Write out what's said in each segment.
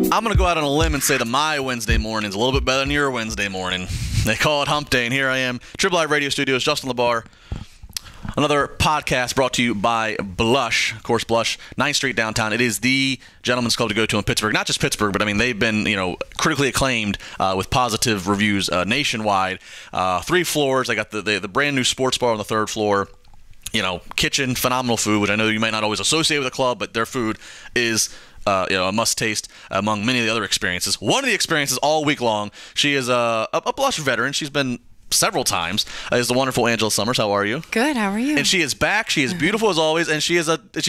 I'm going to go out on a limb and say that my Wednesday morning is a little bit better than your Wednesday morning. They call it Hump Day, and here I am, Triple I Radio Studios, Justin LeBar. Another podcast brought to you by Blush. Of course, Blush, 9th Street downtown. It is the gentleman's club to go to in Pittsburgh. Not just Pittsburgh, but I mean, they've been, critically acclaimed with positive reviews nationwide. 3 floors. They got the brand new sports bar on the 3rd floor. Kitchen, phenomenal food, which I know you might not always associate with a club, but their food is a must-taste among many of the other experiences. One of the experiences all week long, she is a Blush veteran. She's been several times, is the wonderful Angela Summers. How are you? Good. How are you? And she is back. She is beautiful as always, and she's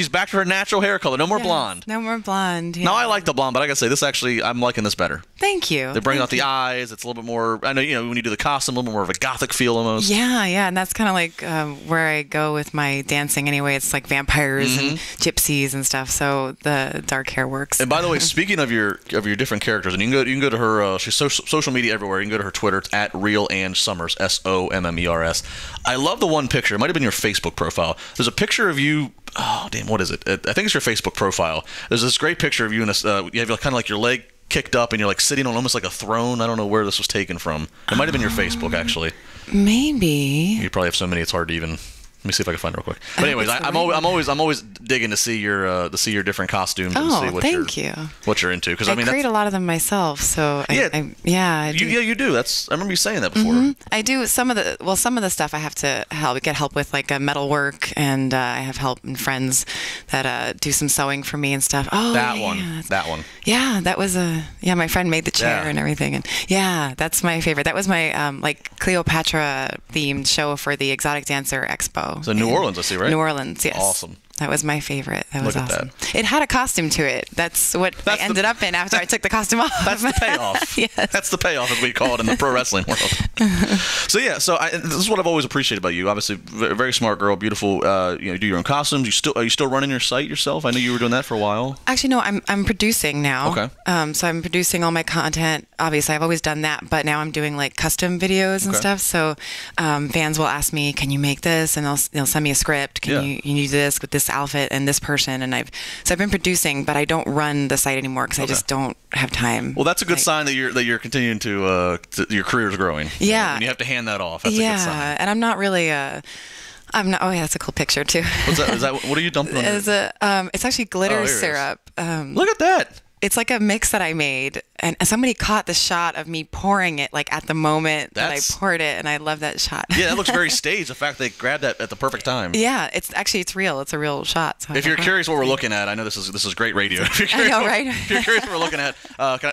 back to her natural hair color. No more blonde. No more blonde. Yeah. Now, I like the blonde, but I gotta say, I'm liking this better. Thank you. They bring out the eyes. It's a little bit more, I know, when you do the costume, a little bit more of a gothic feel almost. Yeah, and that's kind of like where I go with my dancing anyway. It's like vampires and gypsies and stuff, so the dark hair works. And by the way, speaking of your different characters, and you can go to her, she's social media everywhere. You can go to her Twitter. It's at Real Ange Summers, SOMMERS. I love the one picture. It might have been your Facebook profile. There's a picture of you. Oh, damn, what is it? I think it's your Facebook profile. There's this great picture of you in you have kind of like your leg kicked up and you're like sitting on almost like a throne. I don't know where this was taken from. It might have been your Facebook, actually. Maybe. You probably have so many it's hard to even. Let me see if I can find it real quick. But anyways, I'm always digging to see your different costumes and see what you're into, because I create a lot of them myself. So I do. You do. I remember you saying that before. I do some of the stuff I have to get help with, like metal work, and I have help and friends that do some sewing for me and stuff. Oh, that one. Yeah, that was my friend made the chair and everything, and that's my favorite. That was my like Cleopatra themed show for the Exotic Dancer Expo. So New Orleans, I see, right? New Orleans, yes. Awesome. That was my favorite. That was awesome. That. It had a costume to it. That's what I ended up in after I took the costume off. That's the payoff. Yes. That's the payoff, as we call it in the pro wrestling world. This is what I've always appreciated about you. Obviously, very smart girl, beautiful. You do your own costumes. Are you still running your site yourself? I know you were doing that for a while. Actually, no. I'm producing now. Okay. So I'm producing all my content. Obviously, I've always done that, but now I'm doing like custom videos and stuff. So fans will ask me, "Can you make this?" And they'll send me a script. Can you do this with this outfit and this person? And I've been producing, but I don't run the site anymore because I just don't have time. Well, that's a good sign that you're continuing to your career's growing. Yeah. When you have to hand that off, that's a good sign. Yeah, and I'm not really I'm not. Oh yeah, that's a cool picture too. What's that? Is that what are you dumping on? It's actually glitter syrup. Look at that. It's like a mix that I made, and somebody caught the shot of me pouring it like at the moment that I poured it, and I love that shot. Yeah, that looks very staged. The fact they grabbed that at the perfect time. Yeah, it's real. It's a real shot. So if you're curious what we're looking at, I know this is great radio. If you're curious, I know, right? If you're curious what we're looking at,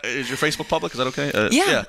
is your Facebook public? Is that okay? Yeah.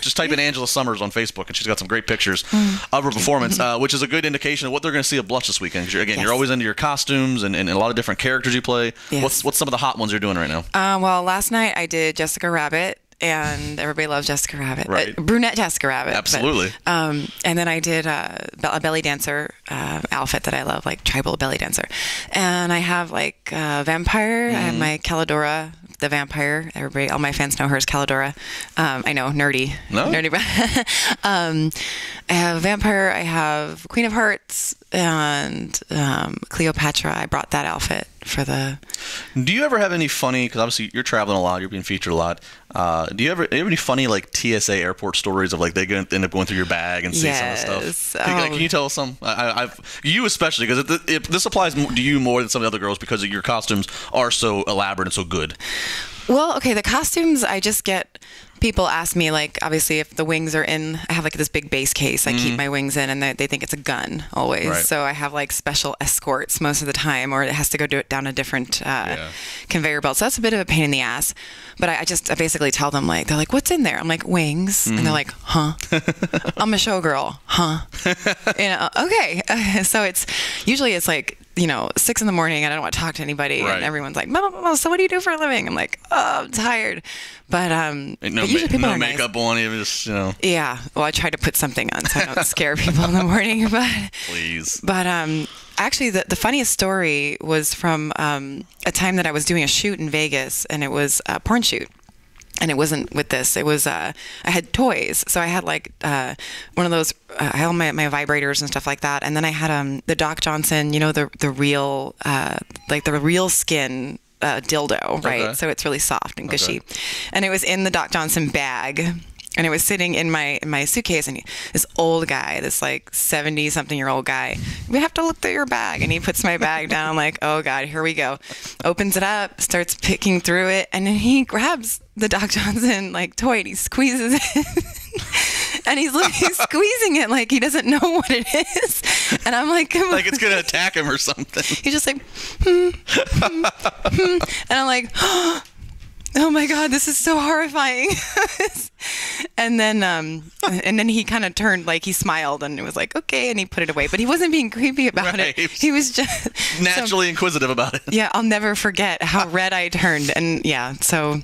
Just type in Angela Summers on Facebook, and she's got some great pictures of her performance, which is a good indication of what they're going to see at Blush this weekend. Because you're always into your costumes and a lot of different characters you play. Yes. What's some of the hot ones you're doing right now? Well, last night I did Jessica Rabbit, and everybody loves Jessica Rabbit. Right. Brunette Jessica Rabbit. Absolutely. And then I did a belly dancer outfit that I love, like tribal belly dancer. And I have like vampire. I have my Calidora, the vampire. All my fans know her as Calidora. I know, nerdy. No? Nerdy. I have vampire. I have Queen of Hearts and Cleopatra. I brought that outfit for the... Do you ever have any funny, because obviously you're traveling a lot, you're being featured a lot, do you have any funny like TSA airport stories of like they end up going through your bag and see some of the stuff? Can you tell us some? You especially, because this applies to you more than some of the other girls because your costumes are so elaborate and so good. Well, okay, the costumes, I just get... People ask me, like, obviously, if the wings are in, I have like this big base case. I keep my wings in, and they think it's a gun always. Right. So I have like special escorts most of the time, or it has to go down a different conveyor belt. So that's a bit of a pain in the ass. But I basically tell them, like, they're like, "What's in there?" I'm like, "Wings," and they're like, "Huh?" I'm a showgirl, huh? Okay. So it's usually like 6 a.m. and I don't want to talk to anybody, and everyone's like, "Mama, so what do you do for a living?" I'm like, "Oh, I'm tired." But usually people are nice. Makeup on, you just Yeah, well, I try to put something on so I don't scare people in the morning. But please. But actually, the funniest story was from a time that I was doing a shoot in Vegas, and it was a porn shoot. And it wasn't with this. It was, I had toys. So I had like one of those, I had all my vibrators and stuff like that. And then I had the Doc Johnson, the real, like the real skin dildo, right? Okay. So it's really soft and gushy. And it was in the Doc Johnson bag. And it was sitting in my suitcase, and this old guy, this like 70-something-year-old guy, we have to look through your bag. And he puts my bag down. I'm like, oh God, here we go. Opens it up, starts picking through it, and then he grabs the Doc Johnson like toy and he squeezes it. And he's squeezing it like he doesn't know what it is. And I'm like, like it's gonna attack him or something. He's just like, and I'm like, oh my God, this is so horrifying. And then he kind of turned, like he smiled and it was like, okay. And he put it away, but he wasn't being creepy about it. He was just naturally inquisitive about it. Yeah. I'll never forget how red I turned. And yeah, so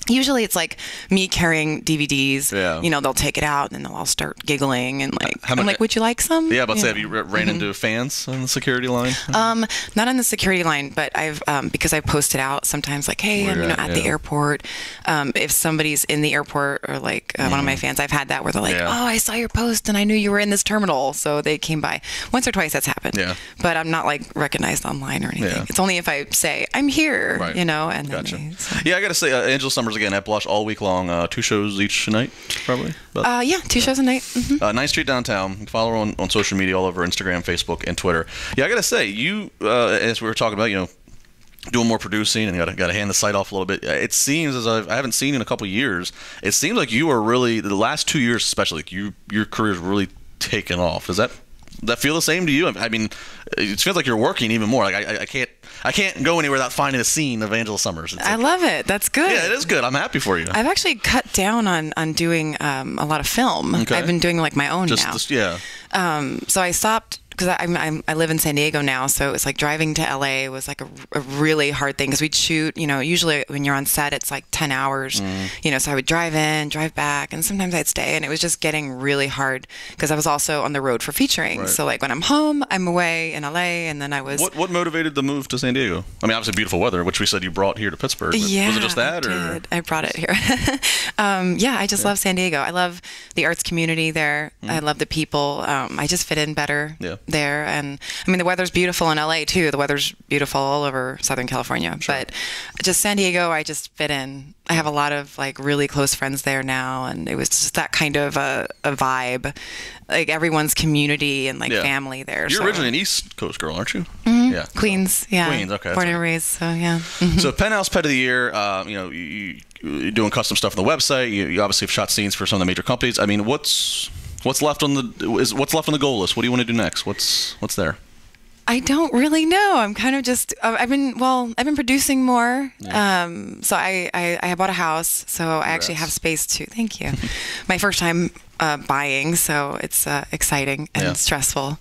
usually it's like me carrying DVDs, they'll take it out and they'll all start giggling and like, I'm like, would you like some? Yeah, but have you ran into fans on the security line? Not on the security line, but I've, because I posted out sometimes like, hey, I'm at the airport. If somebody's in the airport or like one of my fans, I've had that where they're like, oh, I saw your post and I knew you were in this terminal. So they came by. Once or twice that's happened. Yeah. But I'm not like recognized online or anything. Yeah. It's only if I say, I'm here, and gotcha. Yeah, I got to say, Angela Sommers again at Blush all week long. 2 shows each night, probably. 2 shows a night. 9th Street downtown. You can follow her on social media all over Instagram, Facebook, and Twitter. Yeah, I got to say, you, as we were talking about, doing more producing and got to hand the site off a little bit. It seems as I haven't seen you in a couple of years. It seems like you are really, the last 2 years especially, like your career's really taken off. Does that feel the same to you? I mean, it feels like you're working even more. Like I can't go anywhere without finding a scene of Angela Sommers. I love it. That's good. Yeah, it is good. I'm happy for you. I've actually cut down on doing a lot of film. Okay. I've been doing like my own now. So I stopped because I live in San Diego now, so it's like driving to LA was like a really hard thing because we'd shoot, usually when you're on set, it's like 10 hours, so I would drive in, drive back, and sometimes I'd stay, and it was just getting really hard because I was also on the road for featuring. Right. So like when I'm home, I'm away in LA, and then I was... What motivated the move to San Diego? I mean, obviously beautiful weather, which we said you brought here to Pittsburgh. Yeah, was it just that? I brought it here. I just love San Diego. I love the arts community there. I love the people. I just fit in better there. And I mean, the weather's beautiful in LA too. The weather's beautiful all over Southern California. Sure. But just San Diego, I just fit in. I have a lot of like really close friends there now, and it was just that kind of a vibe, like everyone's community and like family there. You're originally an East Coast girl, aren't you? Mm-hmm. Yeah, Queens. Yeah, Queens. Okay, born and raised. So yeah. Mm-hmm. So Penthouse Pet of the Year. You're doing custom stuff on the website. You obviously have shot scenes for some of the major companies. I mean, what's left on the goal list? What do you want to do next? What's there? I don't really know. I'm kind of just I've been producing more. Yeah. So I bought a house, so I actually have space to. Thank you. My first time buying, so it's exciting and stressful,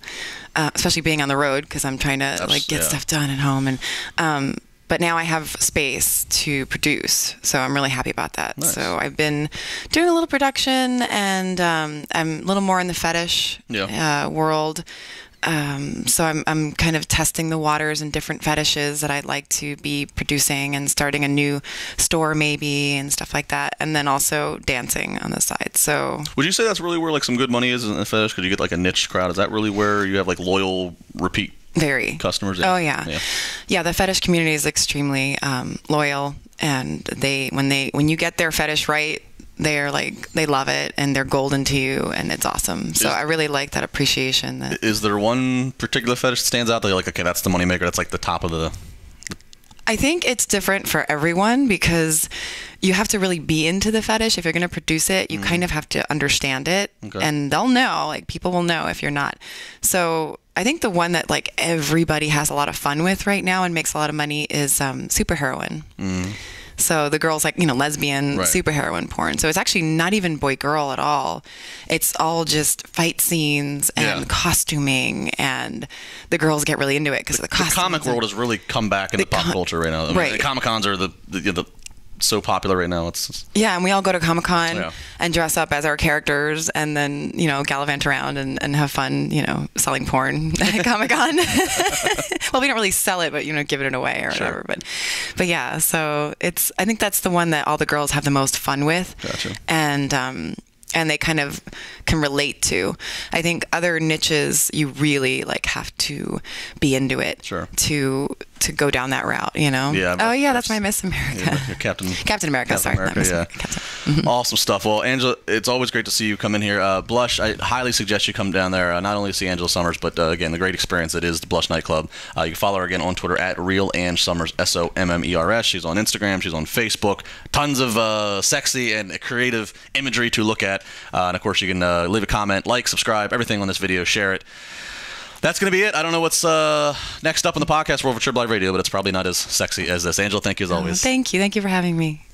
especially being on the road because I'm trying to get stuff done at home and. But now I have space to produce, so I'm really happy about that. Nice. So I've been doing a little production, and I'm a little more in the fetish world. So I'm kind of testing the waters in different fetishes that I'd like to be producing and starting a new store maybe and stuff like that. And then also dancing on the side. So would you say that's really where like some good money is in the fetish? Could you get like a niche crowd? Is that really where you have like loyal repeat customers? Oh yeah. The fetish community is extremely loyal, and when you get their fetish right, they're like, they love it and they're golden to you, and it's awesome. So I really like that appreciation. Is there one particular fetish that stands out that you're like, okay, that's the moneymaker, that's like the top of the... I think it's different for everyone because you have to really be into the fetish. If you're going to produce it, you kind of have to understand it, and they'll know, like people will know if you're not. So I think the one that like everybody has a lot of fun with right now and makes a lot of money is superheroine. So the girls like, lesbian superheroine porn. So it's actually not even boy-girl at all. It's all just fight scenes and costuming, and the girls get really into it because of the costumes. The comic world has really come back in the pop culture right now. I mean, the Comic-Cons are the so popular right now. And we all go to Comic-Con and dress up as our characters, and then gallivant around and have fun selling porn at Comic-Con. Well, we don't really sell it, but give it away or whatever. But yeah, so I think that's the one that all the girls have the most fun with. Gotcha. And they kind of can relate to. I think other niches, you really like have to be into it to to go down that route, you know? Yeah. Oh, yeah, that's my Miss America. You're Captain America, sorry. America, not Miss yeah. America, Captain. Awesome stuff. Well, Angela, it's always great to see you come in here. Blush, I highly suggest you come down there, not only to see Angela Sommers, but again, the great experience that is the Blush nightclub. You can follow her again on Twitter at RealAngeSommers, SOMMERS. She's on Instagram. She's on Facebook. Tons of sexy and creative imagery to look at. And of course, you can leave a comment, like, subscribe, everything on this video, share it. That's going to be it. I don't know what's next up in the podcast world for Triple I Radio, but it's probably not as sexy as this. Angela, thank you as always. Thank you. Thank you for having me.